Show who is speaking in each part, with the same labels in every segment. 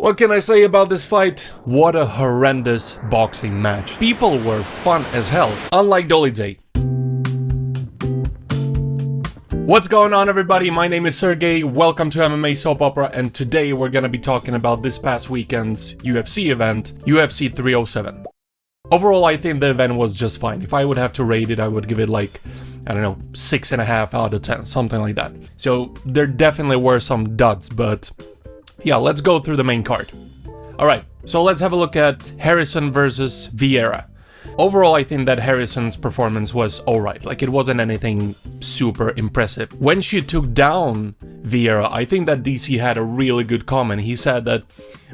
Speaker 1: What can I say about this fight? What a horrendous boxing match. People were fun as hell, unlike Dolidze. What's going on, everybody? My name is Sergey, welcome to MMA Soap Opera, and today we're gonna be talking about this past weekend's UFC event, UFC 307. Overall, I think the event was just fine. If I would have to rate it, I would give it like, I don't know, 6.5 out of 10, something like that. So there definitely were some duds, but yeah, let's go through the main card. Alright, so let's have a look at Harrison versus Vieira. Overall, I think that Harrison's performance was alright, like it wasn't anything super impressive. When she took down Vieira, I think that DC had a really good comment. He said that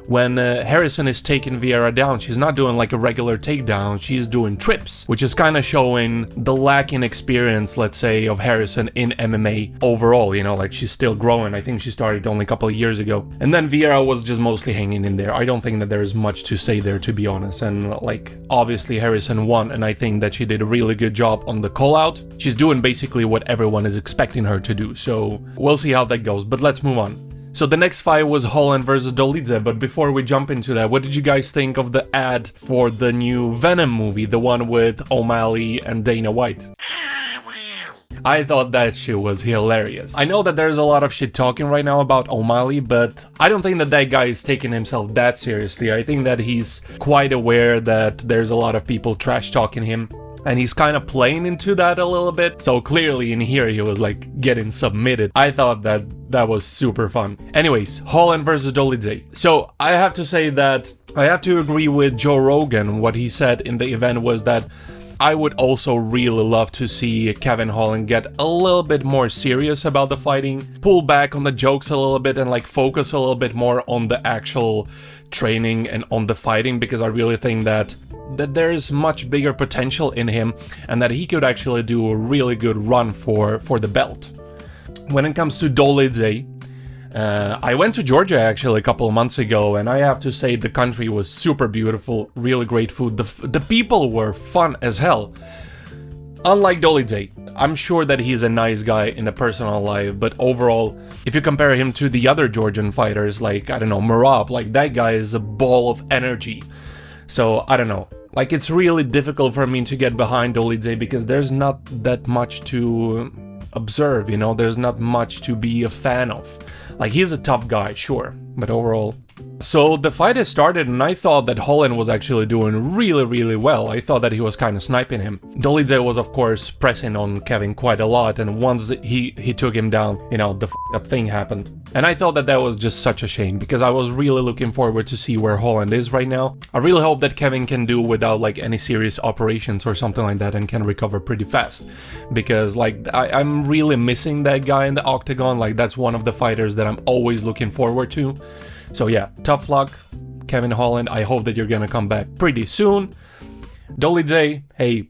Speaker 1: when Harrison is taking Vieira down, she's not doing like a regular takedown, she's doing trips, which is kind of showing the lack in experience, let's say, of Harrison in MMA overall, you know, like she's still growing. I think she started only a couple of years ago. And then Vieira was just mostly hanging in there. I don't think that there is much to say there, to be honest. And like, obviously Harrison won, and I think that she did a really good job on the call out. She's doing basically what everyone is expecting her to do, so we'll see how that goes, but let's move on. So the next fight was Holland versus Dolidze, but before we jump into that, what did you guys think of the ad for the new Venom movie, the one with O'Malley and Dana White? I thought that shit was hilarious. I know that there's a lot of shit talking right now about O'Malley, but I don't think that that guy is taking himself that seriously. I think that he's quite aware that there's a lot of people trash talking him, and he's kind of playing into that a little bit. So clearly in here he was like getting submitted. I thought that was super fun. Anyways, Holland versus Dolidze. So I have to say that I have to agree with Joe Rogan. What he said in the event was that I would also really love to see Kevin Holland get a little bit more serious about the fighting, pull back on the jokes a little bit and like focus a little bit more on the actual training and on the fighting, because I really think that there's much bigger potential in him and that he could actually do a really good run for the belt. When it comes to Dolidze, I went to Georgia actually a couple of months ago, and I have to say the country was super beautiful, really great food. The people were fun as hell. Unlike Dolidze, I'm sure that he's a nice guy in the personal life, but overall, if you compare him to the other Georgian fighters, like, I don't know, Merab, like that guy is a ball of energy. So, I don't know, like it's really difficult for me to get behind Dolidze because there's not that much to observe, you know, there's not much to be a fan of. Like, he's a tough guy, sure, but overall. So the fight has started, and I thought that Holland was actually doing really well. I thought that he was kind of sniping him. Dolidze was, of course, pressing on Kevin quite a lot, and once he took him down, you know, the up thing happened. And I thought that was just such a shame, because I was really looking forward to see where Holland is right now. I really hope that Kevin can do without like any serious operations or something like that and can recover pretty fast, because like I'm really missing that guy in the octagon. Like, that's one of the fighters that I'm always looking forward to. So yeah, tough luck, Kevin Holland. I hope that you're gonna come back pretty soon. Dolidze, hey,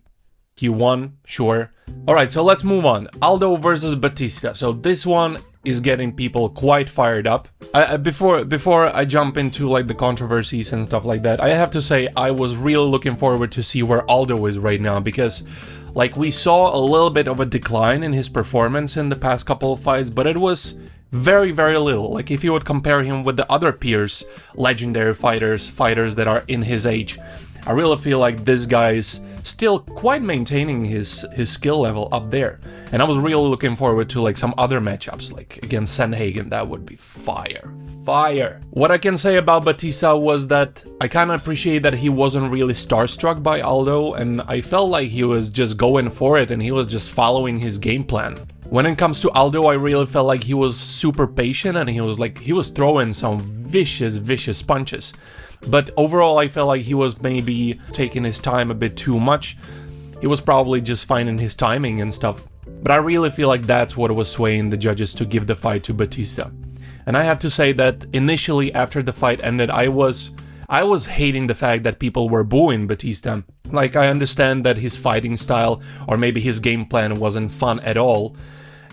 Speaker 1: he won, sure. Alright, so let's move on. Aldo versus Batista. So this one is getting people quite fired up. Before I jump into like the controversies and stuff like that, I have to say I was really looking forward to see where Aldo is right now, because like we saw a little bit of a decline in his performance in the past couple of fights, but it was very little. Like, if you would compare him with the other peers, legendary fighters that are in his age, I really feel like this guy is still quite maintaining his skill level up there. And I was really looking forward to like some other matchups, like against Sandhagen. That would be fire. What I can say about Batista was that I kind of appreciate that he wasn't really starstruck by Aldo, and I felt like he was just going for it and he was just following his game plan. When it comes to Aldo, I really felt like he was super patient, and he was throwing some vicious punches. But overall, I felt like he was maybe taking his time a bit too much. He was probably just finding his timing and stuff. But I really feel like that's what was swaying the judges to give the fight to Batista. And I have to say that initially, after the fight ended, I was hating the fact that people were booing Batista. Like, I understand that his fighting style or maybe his game plan wasn't fun at all,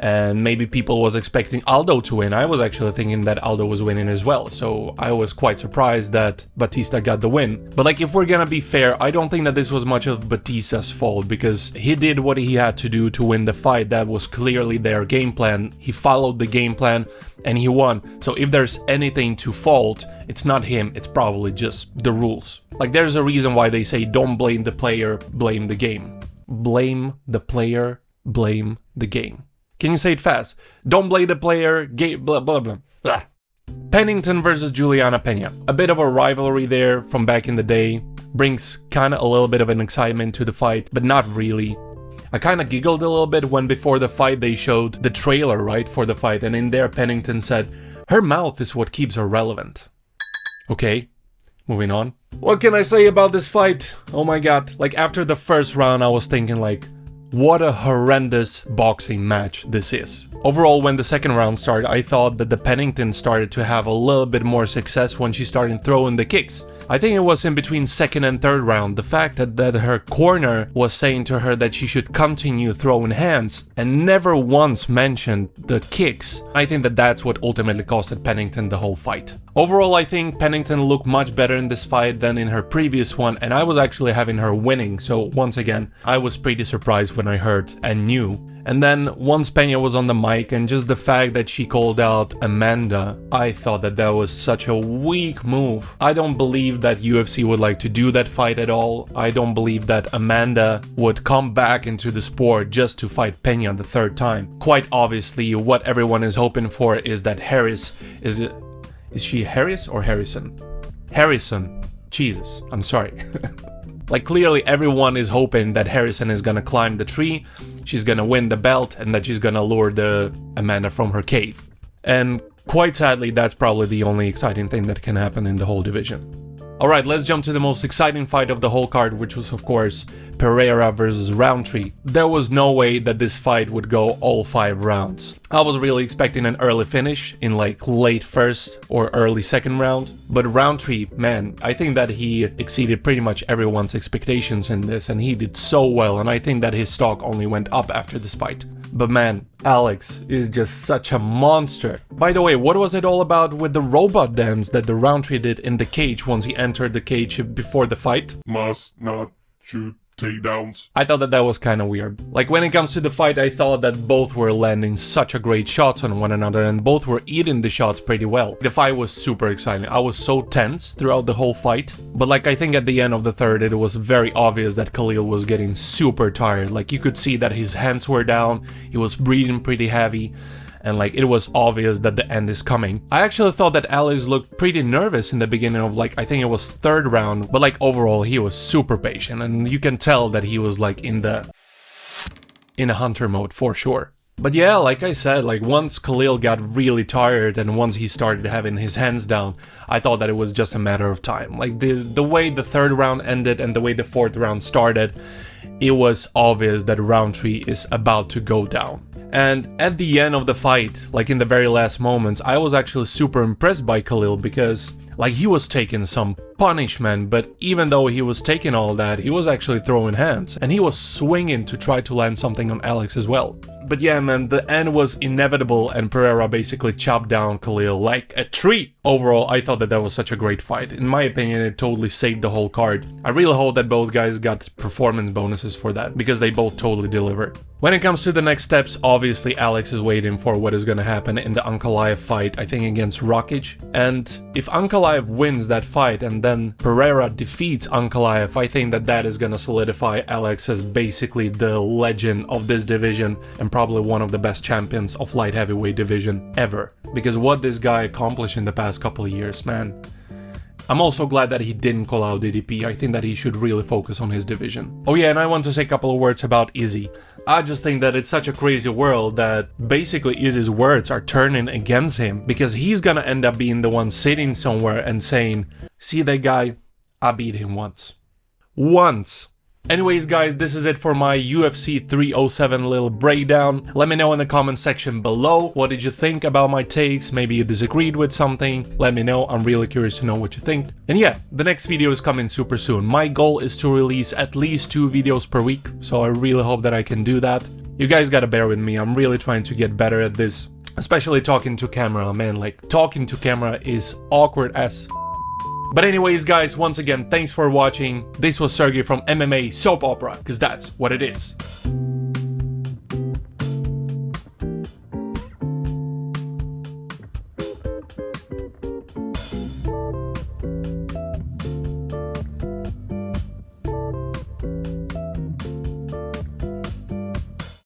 Speaker 1: and maybe people was expecting Aldo to win. I was actually thinking that Aldo was winning as well, so I was quite surprised that Batista got the win. But like, if we're gonna be fair, I don't think that this was much of Batista's fault, because he did what he had to do to win the fight. That was clearly their game plan. He followed the game plan and he won. So if there's anything to fault, it's not him, it's probably just the rules. Like, there's a reason why they say don't blame the player, blame the game. Blame the player, blame the game. Can you say it fast? Don't blame the player, blah blah blah. Blah. Pennington versus Juliana Pena. A bit of a rivalry there from back in the day. Brings kinda a little bit of an excitement to the fight, but not really. I kinda giggled a little bit when before the fight they showed the trailer, right, for the fight, and in there Pennington said, "Her mouth is what keeps her relevant." Okay, moving on. What can I say about this fight? Oh my god, like after the first round I was thinking like, what a horrendous boxing match this is. Overall, when the second round started, I thought that the Pennington started to have a little bit more success when she started throwing the kicks. I think it was in between second and third round, the fact that her corner was saying to her that she should continue throwing hands and never once mentioned the kicks. I think that that's what ultimately costed Pennington the whole fight. Overall, I think Pennington looked much better in this fight than in her previous one, and I was actually having her winning, so once again, I was pretty surprised when I heard and knew. And then once Pena was on the mic and just the fact that she called out Amanda, I thought that that was such a weak move. I don't believe that UFC would like to do that fight at all. I don't believe that Amanda would come back into the sport just to fight Pena the third time. Quite obviously, what everyone is hoping for is that Harris is she Harris or Harrison? Harrison. Jesus, I'm sorry. Like, clearly everyone is hoping that Harrison is gonna climb the tree, she's gonna win the belt, and that she's gonna lure the Amanda from her cave. And quite sadly, that's probably the only exciting thing that can happen in the whole division. Alright, let's jump to the most exciting fight of the whole card, which was of course Pereira versus Roundtree. There was no way that this fight would go all 5 rounds. I was really expecting an early finish in like late first or early second round, but Roundtree, man, I think that he exceeded pretty much everyone's expectations in this, and he did so well, and I think that his stock only went up after this fight. But man, Alex is just such a monster. By the way, what was it all about with the robot dance that the Roundtree did in the cage once he entered the cage before the fight?
Speaker 2: Must not shoot takedowns.
Speaker 1: I thought that that was kind of weird. Like, when it comes to the fight, I thought that both were landing such a great shots on one another and both were eating the shots pretty well. The fight was super exciting. I was so tense throughout the whole fight. But like, I think at the end of the third, it was very obvious that Khalil was getting super tired. Like, you could see that his hands were down, he was breathing pretty heavy. And like, it was obvious that the end is coming. I actually thought that Alex looked pretty nervous in the beginning of like, I think it was third round, but like overall he was super patient, and you can tell that he was like in a hunter mode for sure. But yeah, like I said, like once Khalil got really tired and once he started having his hands down, I thought that it was just a matter of time. Like the way the third round ended and the way the fourth round started, it was obvious that Roundtree is about to go down. And at the end of the fight, like in the very last moments, I was actually super impressed by Khalil because like he was taking some punishment, but even though he was taking all that, he was actually throwing hands and he was swinging to try to land something on Alex as well. But yeah, man, the end was inevitable and Pereira basically chopped down Khalil like a tree. Overall, I thought that that was such a great fight. In my opinion, it totally saved the whole card. I really hope that both guys got performance bonuses for that, because they both totally delivered. When it comes to the next steps, obviously Alex is waiting for what is gonna happen in the Ankalaev fight, I think against Rakic. And if Ankalaev wins that fight and then Pereira defeats Ankalaev, I think that that is gonna solidify Alex as basically the legend of this division and probably one of the best champions of light heavyweight division ever. Because what this guy accomplished in the past couple of years, man. I'm also glad that he didn't call out DDP. I think that he should really focus on his division. Oh yeah, and I want to say a couple of words about Izzy. I just think that it's such a crazy world that basically Izzy's words are turning against him, because he's gonna end up being the one sitting somewhere and saying, "See that guy? I beat him once." Once! Anyways guys, this is it for my UFC 307 little breakdown. Let me know in the comment section below, what did you think about my takes? Maybe you disagreed with something, let me know, I'm really curious to know what you think. And yeah, the next video is coming super soon. My goal is to release at least 2 videos per week, so I really hope that I can do that. You guys gotta bear with me, I'm really trying to get better at this, especially talking to camera, man, like talking to camera is awkward as. But anyways guys, once again, thanks for watching. This was Sergey from MMA Soap Opera, because that's what it is.